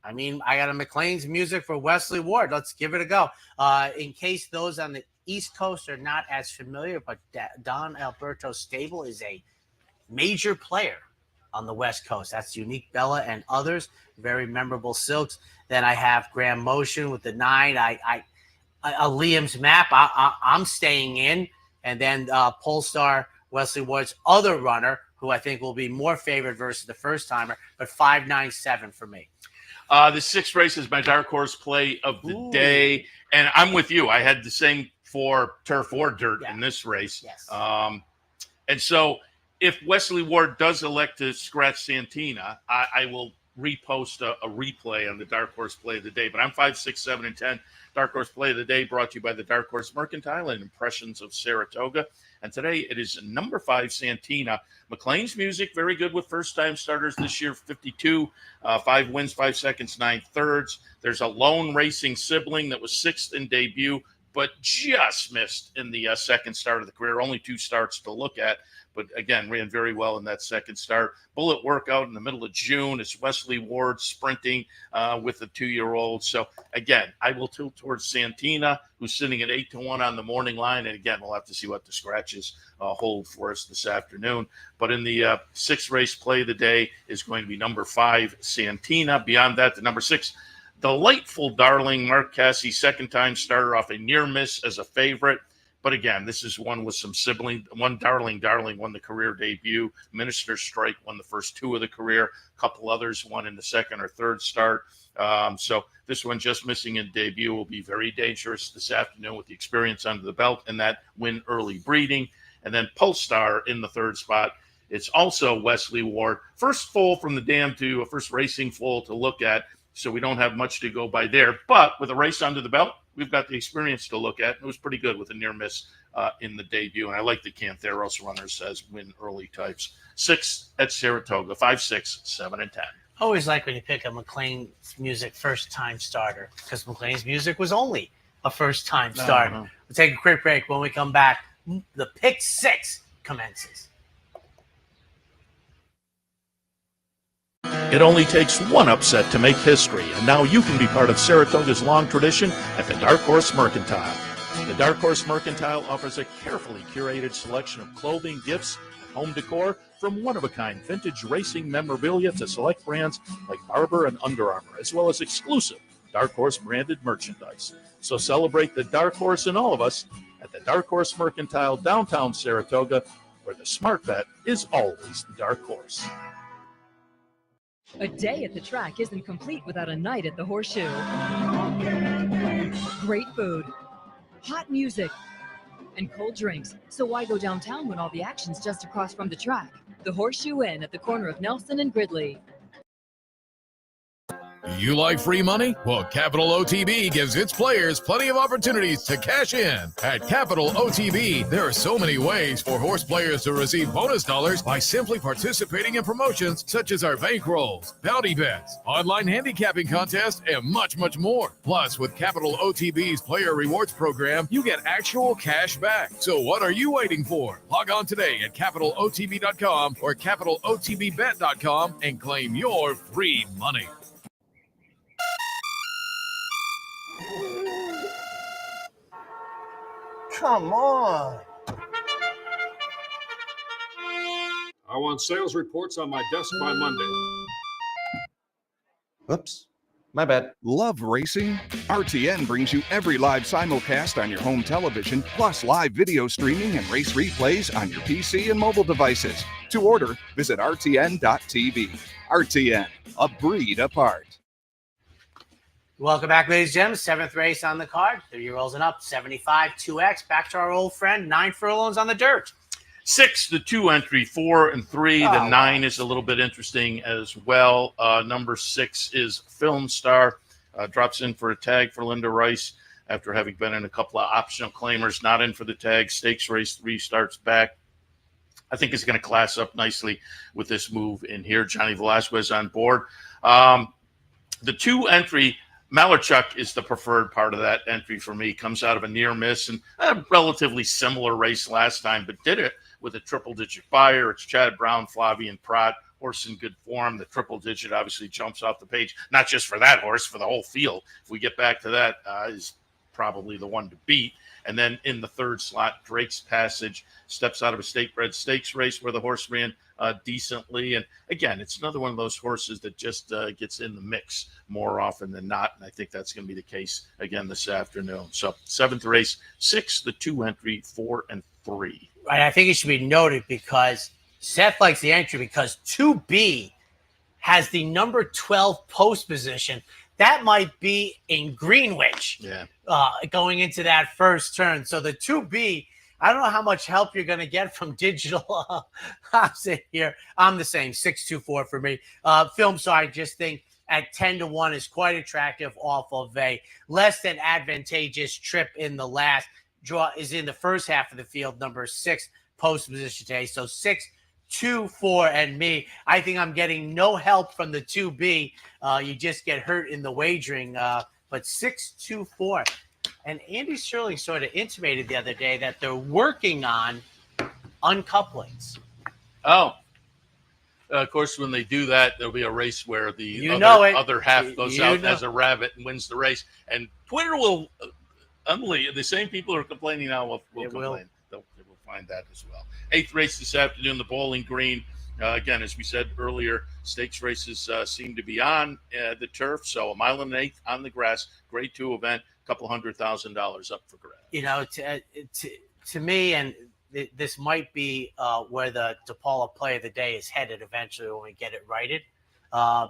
I mean, I got a McLean's music for Wesley Ward. Let's give it a go. In case those on the East Coast are not as familiar, but Don Alberto's stable is a major player on the West Coast. That's Unique Bella and others. Very memorable silks. Then I have Graham Motion with the 9. Liam's Map. I'm staying in. And then Polestar, Wesley Ward's other runner, who I think will be more favored versus the first timer, but 5-9-7 for me. The sixth race is my dark horse play of the day. And I'm with you. I had the same for turf or dirt in this race. Yes. And so if Wesley Ward does elect to scratch Santina, I will repost a replay on the Dark Horse Play of the Day. But I'm 5, 6, 7, and 10. Dark Horse Play of the Day brought to you by the Dark Horse Mercantile and Impressions of Saratoga. And today it is number 5, Santina. McLean's Music, very good with first-time starters this year, 52, 5 wins, 5 seconds, 9 thirds. There's a lone racing sibling that was 6th in debut, but just missed in the second start of the career. Only 2 starts to look at, but again, ran very well in that second start. Bullet Workout in the middle of June. It's Wesley Ward sprinting with the 2-year-old. So again, I will tilt towards Santina, who's sitting at 8-1 on the morning line. And again, we'll have to see what the scratches hold for us this afternoon. But in the 6th race play of the day is going to be number 5, Santina. Beyond that, the number 6, Delightful Darling, Mark Cassey, second-time starter off a near miss as a favorite. But again, this is one with some sibling. One Darling won the career debut. Minister Strike won the first 2 of the career. A couple others won in the second or third start. So this one just missing in debut will be very dangerous this afternoon with the experience under the belt and that win early breeding. And then Polestar in the 3rd spot. It's also Wesley Ward. First foal from the dam to a first racing foal to look at. So we don't have much to go by there. But with a race under the belt, we've got the experience to look at. It was pretty good with a near miss in the debut. And I like the Cantheros runners as win early types. 6 at Saratoga, 5, 6, 7, and 10. Always like when you pick a McLean's Music first-time starter, because McLean's Music was only a first-time starter. We'll take a quick break. When we come back, the pick 6 commences. It only takes one upset to make history, and now you can be part of Saratoga's long tradition at the Dark Horse Mercantile. The Dark Horse Mercantile offers a carefully curated selection of clothing, gifts, and home decor, from one-of-a-kind vintage racing memorabilia to select brands like Barber and Under Armour, as well as exclusive Dark Horse branded merchandise. So celebrate the Dark Horse in all of us at the Dark Horse Mercantile, downtown Saratoga, where the smart bet is always the Dark Horse. A day at the track isn't complete without a night at the Horseshoe. Great food, hot music, and cold drinks. So why go downtown when all the action's just across from the track? The Horseshoe Inn at the corner of Nelson and Gridley. You like free money? Well, Capital OTB gives its players plenty of opportunities to cash in. At Capital OTB, there are so many ways for horse players to receive bonus dollars by simply participating in promotions such as our bankrolls, bounty bets, online handicapping contests, and much, much more. Plus, with Capital OTB's Player Rewards program, you get actual cash back. So what are you waiting for? Log on today at CapitalOTB.com or CapitalOTBBet.com and claim your free money. Come on. I want sales reports on my desk by Monday. Oops, my bad. Love racing? RTN brings you every live simulcast on your home television, plus live video streaming and race replays on your PC and mobile devices. To order, visit rtn.tv. RTN, a breed apart. Welcome back, ladies and gentlemen. 7th race on the card. 3-year-olds and up, 75, 2X. Back to our old friend, 9 furlongs on the dirt. 6, the 2 entry, 4 and 3. The 9 is a little bit interesting as well. Number 6 is Film Star. Drops in for a tag for Linda Rice after having been in a couple of optional claimers. Not in for the tag. Stakes race 3 starts back. I think it's going to class up nicely with this move in here. Johnny Velasquez on board. The 2 entry, Malarchuk is the preferred part of that entry for me. Comes out of a near miss and a relatively similar race last time, but did it with a triple-digit buyer. It's Chad Brown, Flavian Pratt, horse in good form. The triple-digit obviously jumps off the page, not just for that horse, for the whole field. If we get back to that, is probably the one to beat. And then in the 3rd slot, Drake's Passage steps out of a state-bred stakes race where the horse ran decently. And again, it's another one of those horses that just gets in the mix more often than not. And I think that's going to be the case again this afternoon. So 7th race, 6, the 2 entry, 4 and 3. Right. I think it should be noted because Seth likes the entry because 2B has the number 12 post position. That might be in Greenwich going into that first turn. So the 2B I don't know how much help you're going to get from digital. I'm sitting here. I'm the same, 624 for me. Film, so I just think at 10-1 is quite attractive off of a less than advantageous trip in the last. Draw is in the first half of the field, number 6 post position today. So 6-2-4 and me. I think I'm getting no help from the 2B. You just get hurt in the wagering. But 6-2-4. And Andy Sterling sort of intimated the other day that they're working on uncouplings. Oh. Of course, when they do that, there'll be a race where the other half goes out as a rabbit and wins the race. And Twitter will, the same people who are complaining now will complain. They will find that as well. 8th race this afternoon, the Bowling Green. Again, as we said earlier, stakes races seem to be on the turf. So 1 mile and 1/8 on the grass, grade 2 event, $200,000 up for grabs. To me, and this might be where the DePaula play of the day is headed eventually when we get it righted. I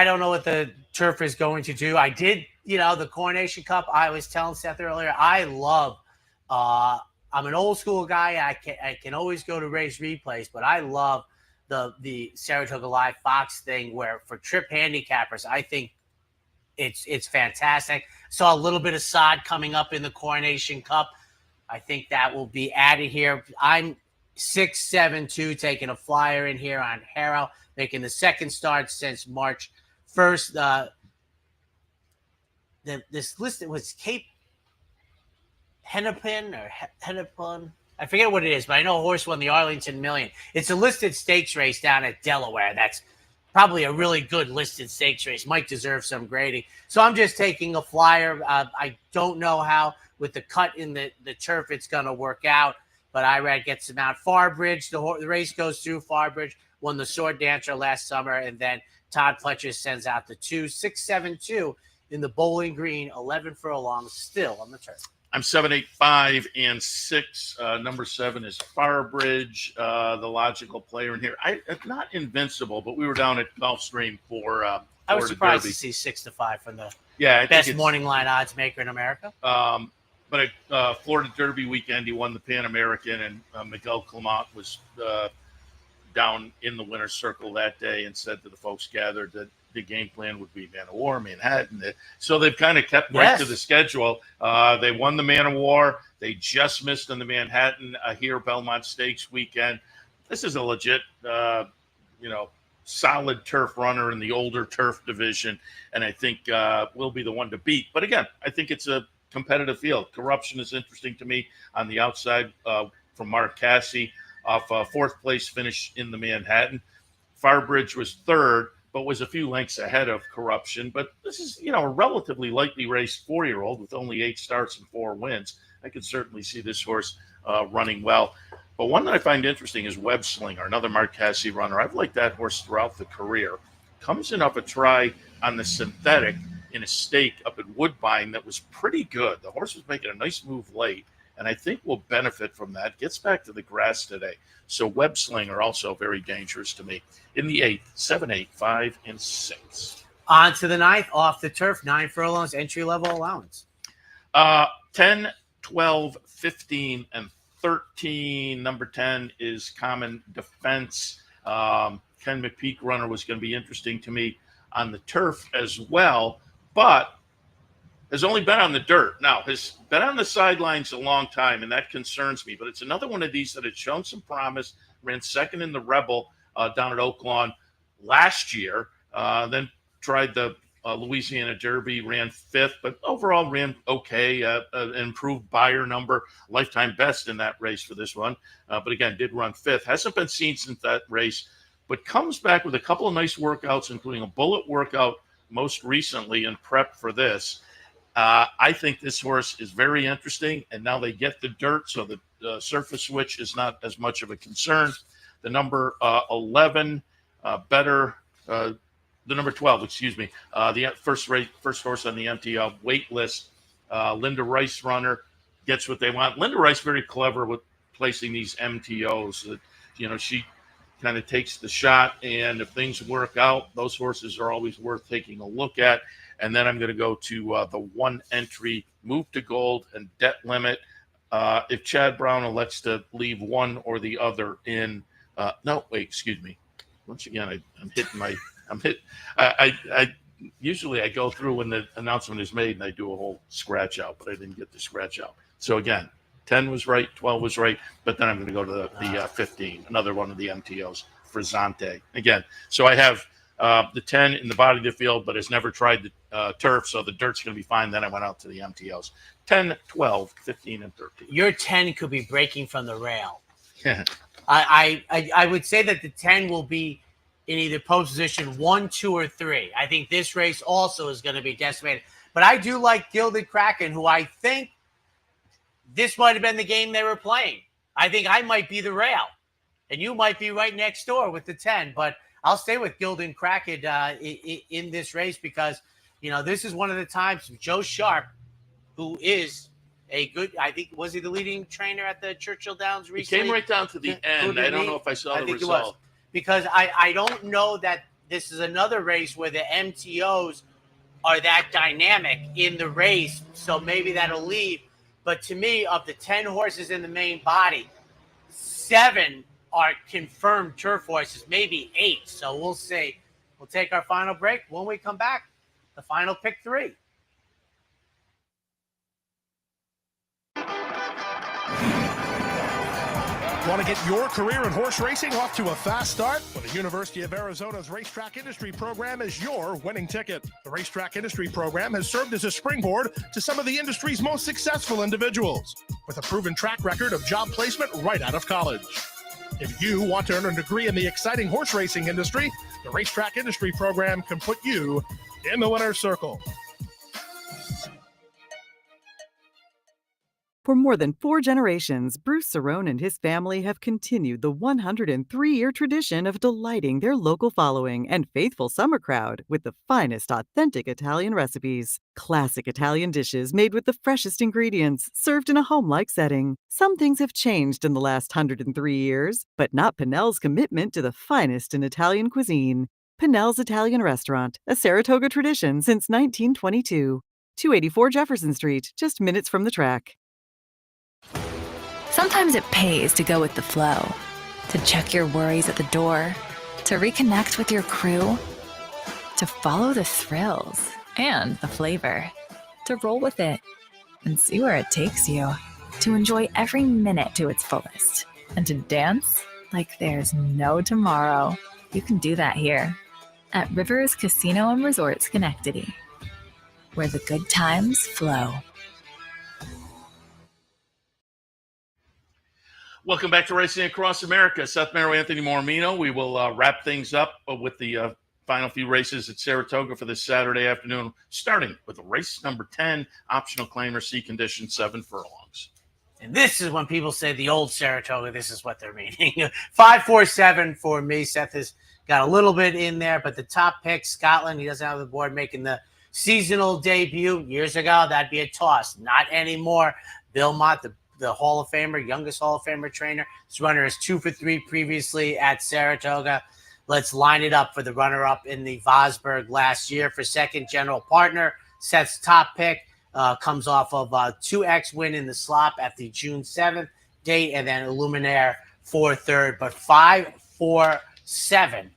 don't know what the turf is going to do. I did, the Coronation Cup. I was telling Seth earlier, I love. I'm an old school guy. I can always go to race replays, but I love the Saratoga Live Fox thing where for trip handicappers, I think it's fantastic. Saw a little bit of sod coming up in the Coronation Cup. I think that will be added here. I'm 6-7-2 taking a flyer in here on Harrow, making the second start since March 1st. This list was Cape Hennepin or Hennepin. I forget what it is, but I know a horse won the Arlington Million. It's a listed stakes race down at Delaware. That's probably a really good listed stakes race. Might deserve some grading. So I'm just taking a flyer. I don't know how with the cut in the turf it's going to work out, but Irad gets him out. Farbridge, the race goes through. Farbridge won the Sword Dancer last summer, and then Todd Fletcher sends out the 2. 6-7-2 in the Bowling Green, 11 furlongs still on the turf. I'm 7-8-5-6. Number 7 is Farbridge, the logical player in here. Not invincible, but we were down at Gulfstream for I was surprised Derby. to see 6-5 from the I best morning line odds maker in America. But at Florida Derby weekend, he won the Pan American, and Miguel Clement was down in the winner's circle that day and said to the folks gathered that the game plan would be Man of War, Manhattan. So they've kind of kept right to the schedule. They won the Man of War. They just missed on the Manhattan here Belmont Stakes weekend. This is a legit, solid turf runner in the older turf division, and I think will be the one to beat. But again, I think it's a competitive field. Corruption is interesting to me on the outside from Mark Cassie off 4th place finish in the Manhattan. Farbridge was 3rd, but was a few lengths ahead of Corruption. But this is, a relatively lightly raced 4-year-old with only 8 starts and 4 wins. I could certainly see this horse running well. But one that I find interesting is Web Slinger, another Mark Cassie runner. I've liked that horse throughout the career. Comes in up a try on the synthetic in a stake up at Woodbine that was pretty good. The horse was making a nice move late, and I think will benefit from that. Gets back to the grass today. So Web Slinger also very dangerous to me. In the 8th, 7-8-5-6. On to the 9th, off the turf, 9 furlongs, entry-level allowance. 10, 12, 15, and 13. Number 10 is Common Defense. Ken McPeak runner was going to be interesting to me on the turf as well, but has only been on the dirt. Now, has been on the sidelines a long time, and that concerns me. But it's another one of these that had shown some promise, ran 2nd in the Rebel down at Oaklawn last year, then tried the Louisiana Derby, ran 5th, but overall ran okay, an improved buyer number, lifetime best in that race for this one. But again, did run 5th. Hasn't been seen since that race, but comes back with a couple of nice workouts, including a bullet workout most recently in prep for this. I think this horse is very interesting, and now they get the dirt, so the surface switch is not as much of a concern. The number 11, the number 12, the first horse on the MTL wait list, Linda Rice runner, gets what they want. Linda Rice very clever with placing these MTOs. She kind of takes the shot, and if things work out, those horses are always worth taking a look at. And then I'm going to go to the 1 entry Move to Gold and Debt Limit. if Chad Brown elects to leave one or the other in, no, wait, excuse me. Once again, I usually I go through when the announcement is made and I do a whole scratch out, but I didn't get the scratch out. So again, 10 was right, 12 was right, but then I'm going to go to the 15, another one of the MTOs for Zante. Again, so I have the 10 in the body of the field, but has never tried the turf, so the dirt's going to be fine. Then I went out to the MTOs. 10, 12, 15, and 13. Your 10 could be breaking from the rail. Yeah. I would say that the 10 will be in either pole position 1, 2, or 3. I think this race also is going to be decimated. But I do like Gilded Kraken, who I think this might have been the game they were playing. I think I might be the rail, and you might be right next door with the 10. But I'll stay with Gilded Kraken in this race because, this is one of the times Joe Sharp, who is a good, I think, was he the leading trainer at the Churchill Downs recently? He came right down to the end. I don't know if I saw the result. Because I don't know that this is another race where the MTOs are that dynamic in the race, so maybe that'll leave. But to me, of the 10 horses in the main body, 7 are confirmed turf horses, maybe 8. So we'll see. We'll take our final break. When we come back, the final pick 3. Want to get your career in horse racing off to a fast start? Well, the University of Arizona's Racetrack Industry Program is your winning ticket. The Racetrack Industry Program has served as a springboard to some of the industry's most successful individuals, with a proven track record of job placement right out of college. If you want to earn a degree in the exciting horse racing industry, the Racetrack Industry Program can put you in the winner's circle. For more than 4 generations, Bruce Cerrone and his family have continued the 103-year tradition of delighting their local following and faithful summer crowd with the finest authentic Italian recipes. Classic Italian dishes made with the freshest ingredients, served in a home-like setting. Some things have changed in the last 103 years, but not Pinnell's commitment to the finest in Italian cuisine. Pinnell's Italian Restaurant, a Saratoga tradition since 1922. 284 Jefferson Street, just minutes from the track. Sometimes it pays to go with the flow, to check your worries at the door, to reconnect with your crew, to follow the thrills and the flavor, to roll with it and see where it takes you, to enjoy every minute to its fullest, and to dance like there's no tomorrow. You can do that here at Rivers Casino and Resort Schenectady, where the good times flow. Welcome back to Racing Across America. Seth, Merrow, Anthony Mormino. We will wrap things up with the final few races at Saratoga for this Saturday afternoon, starting with race number 10, optional claimer, C condition, 7 furlongs. And this is when people say the old Saratoga, this is what they're meaning. 5-4-7 for me. Seth has got a little bit in there, but the top pick, Scotland, he doesn't have the board making the seasonal debut. Years ago, that'd be a toss. Not anymore. Bill Mott, the Hall of Famer, youngest Hall of Famer trainer. This runner is 2 for 3 previously at Saratoga. Let's line it up for the runner-up in the Vosburg last year. For second, General Partner, Seth's top pick, comes off of a 2X win in the slop at the June 7th date, and then Illuminaire for third, but 5-4-7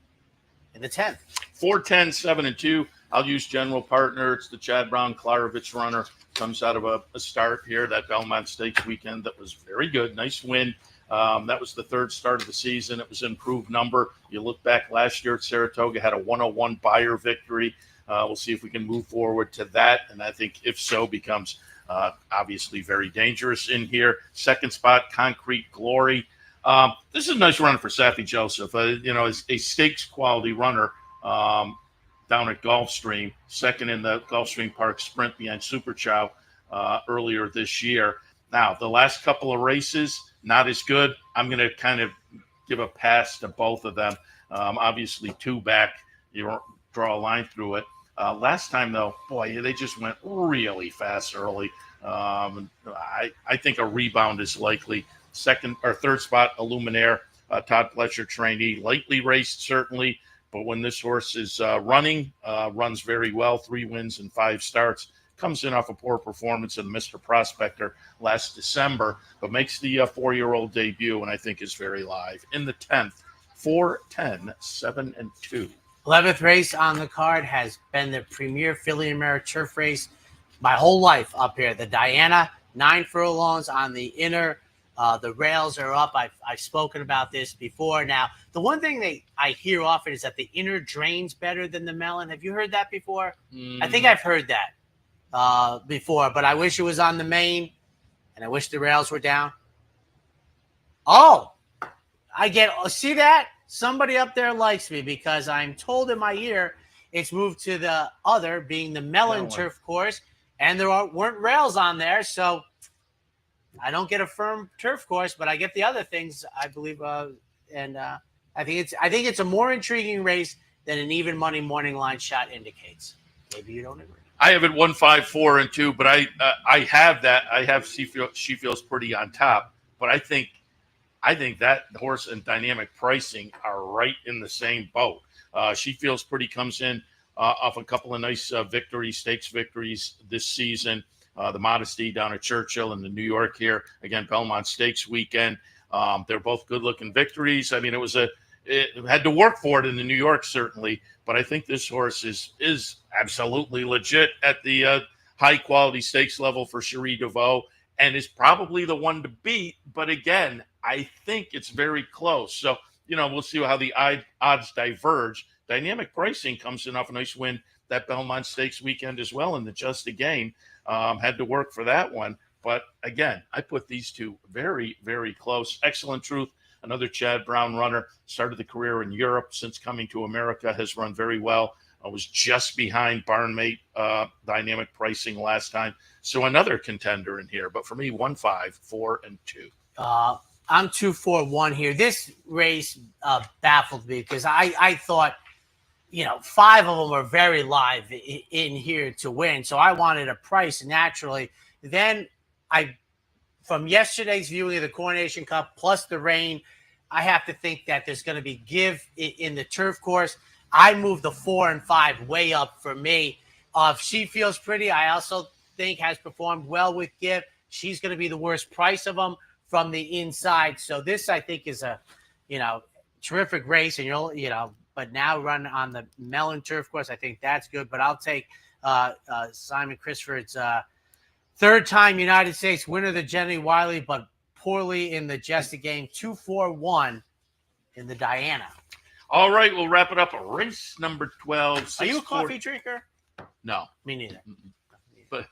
in the 10th. 4-10, 7 and 2. I'll use General Partner. It's the Chad Brown Klarovich runner. Comes out of a start here, that Belmont Stakes weekend that was very good. Nice win. That was the third start of the season. It was an improved number. You look back last year at Saratoga, had a 101 Beyer victory. We'll see if we can move forward to that. And I think if so, becomes obviously very dangerous in here. Second spot, Concrete Glory. This is a nice runner for Safi Joseph. Is a stakes quality runner. Down at Gulfstream, second in the Gulfstream Park Sprint behind Super Chow earlier this year. Now, the last couple of races, not as good. I'm going to kind of give a pass to both of them. Obviously, 2 back, you draw a line through it. Last time, though, boy, they just went really fast early. I think a rebound is likely. Second or third spot, Illuminaire, Todd Pletcher trainee, lightly raced, certainly. But when this horse is running, runs very well, 3 wins and 5 starts. Comes in off a poor performance in Mr. Prospector last December, but makes the 4-year-old debut, and I think is very live. In the 10th, 4-10, 7-2. 11th race on the card has been the premier Filly and Merrow turf race my whole life up here. The Diana, 9 furlongs on the inner. The rails are up. I've spoken about this before. Now, the one thing that I hear often is that the inner drains better than the melon. Have you heard that before? I think I've heard that before, but I wish it was on the main, and I wish the rails were down. Oh, see that? Somebody up there likes me because I'm told in my ear it's moved to the other, being the melon turf course, and there weren't rails on there, so I don't get a firm turf course, but I get the other things, I believe, and I think it's a more intriguing race than an even money morning line shot indicates. Maybe you don't agree. I have it 1, 5, 4, and 2, but I have that. I have She Feels Pretty on top, but I think that horse and Dynamic Pricing are right in the same boat. She Feels Pretty comes in off a couple of nice stakes victories this season. The Modesty down at Churchill and the New York here. Again, Belmont Stakes weekend. They're both good-looking victories. I mean, it had to work for it in the New York, certainly, but I think this horse is absolutely legit at the high-quality stakes level for Cherie DeVoe and is probably the one to beat. But again, I think it's very close. So, we'll see how the odds diverge. Dynamic Pricing comes in off a nice win that Belmont Stakes weekend as well in the Just a Game. Had to work for that one. But again, I put these two very, very close. Excellent Truth, another Chad Brown runner, started the career in Europe. Since coming to America, has run very well. I was just behind Barnmate Dynamic Pricing last time. So another contender in here. But for me, 1, 5, 4, and 2. I'm 2, 4, 1 here. This race baffled me because I thought, 5 of them are very live in here to win. So I wanted a price naturally. Then from yesterday's viewing of the Coronation Cup plus the rain, I have to think that there's going to be give in the turf course. I moved the 4 and 5 way up for me. If She Feels Pretty, I also think has performed well with give. She's going to be the worst price of them from the inside. So this, I think, is a, terrific race, and but now run on the Mellon turf course. I think that's good, but I'll take Simon Crisford's third-time United States winner, the Jenny Wiley, but poorly in the Just a Game. 2, 4, 1 in the Diana. All right, we'll wrap it up. Race number 12. Are you a coffee drinker? No, me neither. But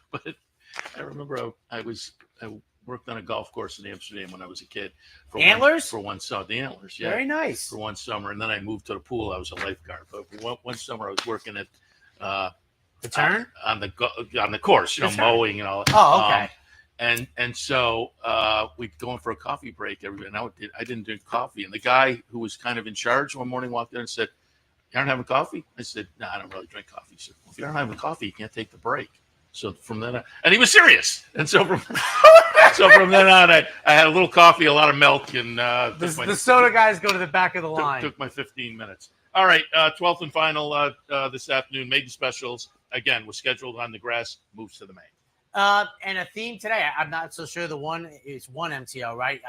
I remember I worked on a golf course in Amsterdam when I was a kid. Antlers? For one summer. The Antlers, yeah. Very nice. For one summer. And then I moved to the pool. I was a lifeguard. But for one summer, I was working at the turn? On the course, mowing and all that. Oh, okay. And so we'd go in for a coffee break every day. And I didn't drink coffee. And the guy who was kind of in charge one morning walked in and said, "You aren't having coffee?" I said, "No, I don't really drink coffee." He said, "Well, if you aren't having coffee, you can't take the break." So from then on, and he was serious. And so from then on, I had a little coffee, a lot of milk, and the soda guys go to the back of the line. Took my 15 minutes. All right, 12th and final this afternoon. Maiden Specials again was scheduled on the grass. Moves to the main. And a theme today. I'm not so sure the one is one MTO, right?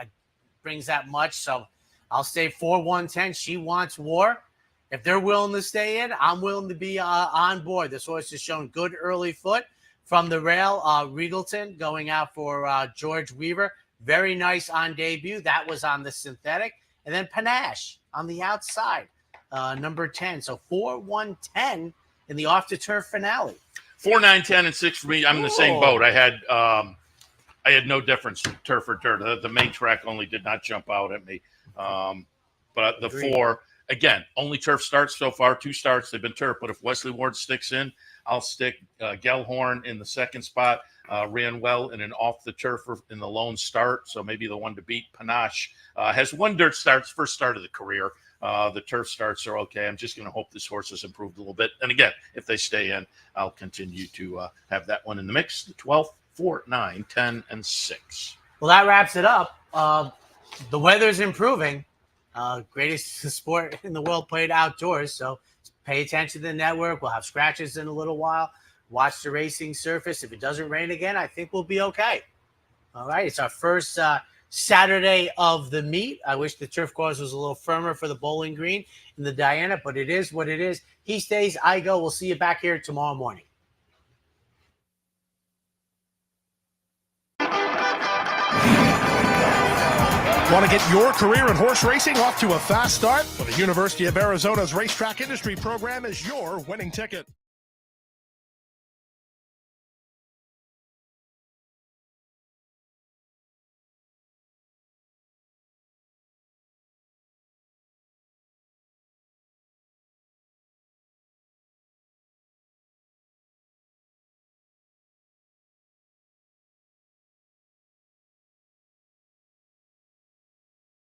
Brings that much, so I'll say 4-1-10. She Wants War. If they're willing to stay in, I'm willing to be on board. This horse has shown good early foot. From the rail, Regalton going out for George Weaver. Very nice on debut. That was on the synthetic. And then Panache on the outside, number 10. So 4-1-10 in the off-the-turf finale. 4, 9, 10, and 6 for me. I'm in the same boat. I had no difference from turf or dirt. The main track only did not jump out at me. But the 4, again, only turf starts so far. 2 starts. They've been turf. But if Wesley Ward sticks in, I'll stick Gellhorn in the second spot. Ran well in an off-the-turf in the lone start, so maybe the one to beat. Panache has 1 dirt start, first start of the career. The turf starts are okay. I'm just going to hope this horse has improved a little bit. And again, if they stay in, I'll continue to have that one in the mix. The 12th, 4, 9, 10, and 6. Well, that wraps it up. The weather's improving. Greatest sport in the world played outdoors, so pay attention to the network. We'll have scratches in a little while. watch the racing surface. If it doesn't rain again, I think we'll be okay. All right. It's our first Saturday of the meet. I wish the turf course was a little firmer for the Bowling Green and the Diana, but it is what it is. He stays, I go. We'll see you back here tomorrow morning. Want to get your career in horse racing off to a fast start? Well, the University of Arizona's Racetrack Industry Program is your winning ticket.